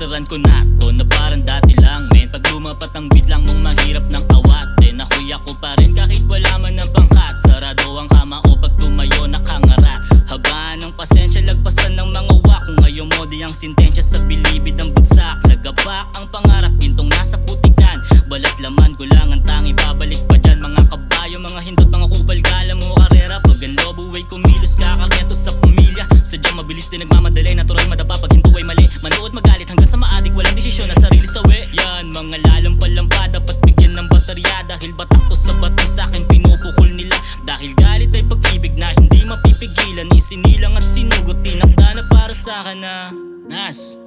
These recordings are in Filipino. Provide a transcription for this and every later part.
Veteran ko na to na parang dati lang men. Pag lumapat ang beat lang mong mahirap ng awat. Nakuya ko pa rin kahit wala man ng pangkat. Sarado ang kama o pag tumayo nakangarat. Habaan ng pasensya lagpasan ng mga wak. Kung ngayon mo di ang sintensya sa bilibid ang bagsak. Lagapak ang pangarap pintong nasa putikan. Balat laman ko lang ang tangi babalik pa dyan. Mga kabayo, mga hindot, mga kupal gala mo karera. Pag ang lobo ay kumilos kakarneto sa pamilya. Sadyang mabilis din nagmamadali. Natural madapa pag hinto ay mali. Manood magalit hanggang sa maadik. Walang desisyon na sarili sawi. Yan mga lalampalampa dapat bigyan ng baterya. Dahil batak to sa batang sa'kin pinupukol nila. Dahil galit ay pag-ibig na hindi mapipigilan. Isinilang at sinugot tinakda na para sa'kin na Nas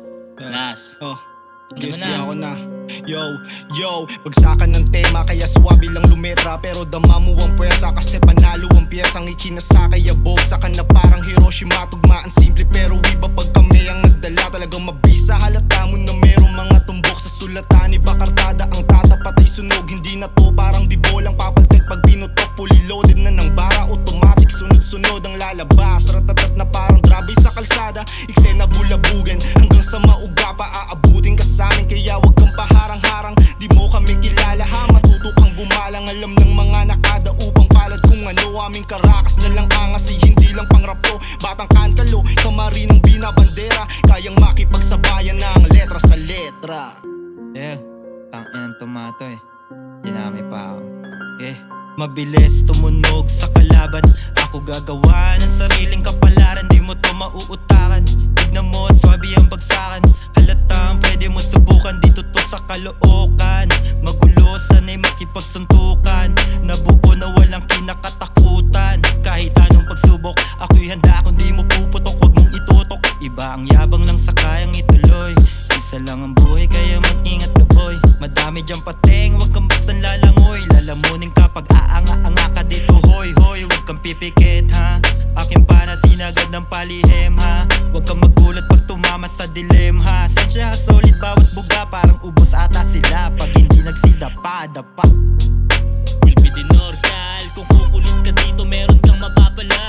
Yes, ako na. Yo, bagsakan ng tema kaya swabe lang lumetra. Pero dama mo ang pwersa kasi panalo ang piyesang ikinasakay. Abogsa ka na parang Hiroshima. Tugmaan simple pero iba pag kami ang nagdala. Talagang mabisa halata mo na merong mga tumbok sa sulatan. Iba kartada ang tatapat ay sunog. Hindi na to parang di bolang papaltek pag binutok. Fully loaded na ng bara, automatic sunod-sunod ang lalabas. Ratatat na parang grabe sa kalsada. Eksena bulabugan hanggang sa mauga pa aabutin ka sa amin. Kaya wag kang paharang-harang, di mo kami kilala ha. Matuto kang gumalang, alam ng mga nakadaupang palad. Kung ano aming karakas na lang angas, hindi lang pangrapto. Batang kankalo, kamari ng binabandera. Kayang makipagsabayan ng letra sa letra. Yeah, tangin ng tomato dinami pa ako. Mabilis tumunog sa kalaban. Ako gagawa ng sariling kapalaran. Di mo to mauutakan. Tignan mo, swabe ang bagsakan. Halatang pwede mo subukan. Dito to sa Caloocan. Magulo, sana'y makipagsuntukan. Nabuo na walang kinakatakutan. Kahit anong pagsubok, ako'y handa kung di mo puputok. Huwag mong itutok. Iba ang yabang lang sa kayang ituloy. Isa lang ang buhay kaya mag-ingat ka boy. Madami dyan pateng, huwag kang bastang lalangoy. Lalamunin ka pag aanga-anga ka dito hoy. Huwag kang pipikit ha. Aking pana sinagad ng palihim ha. Huwag kang magulat pag tumama sa dilim ha. Sensya ha solid bawat buga. Parang ubos ata sila pag hindi nagsidapa-dapa. Will be dinorkal. Kung kukulit ka dito meron kang mapapala.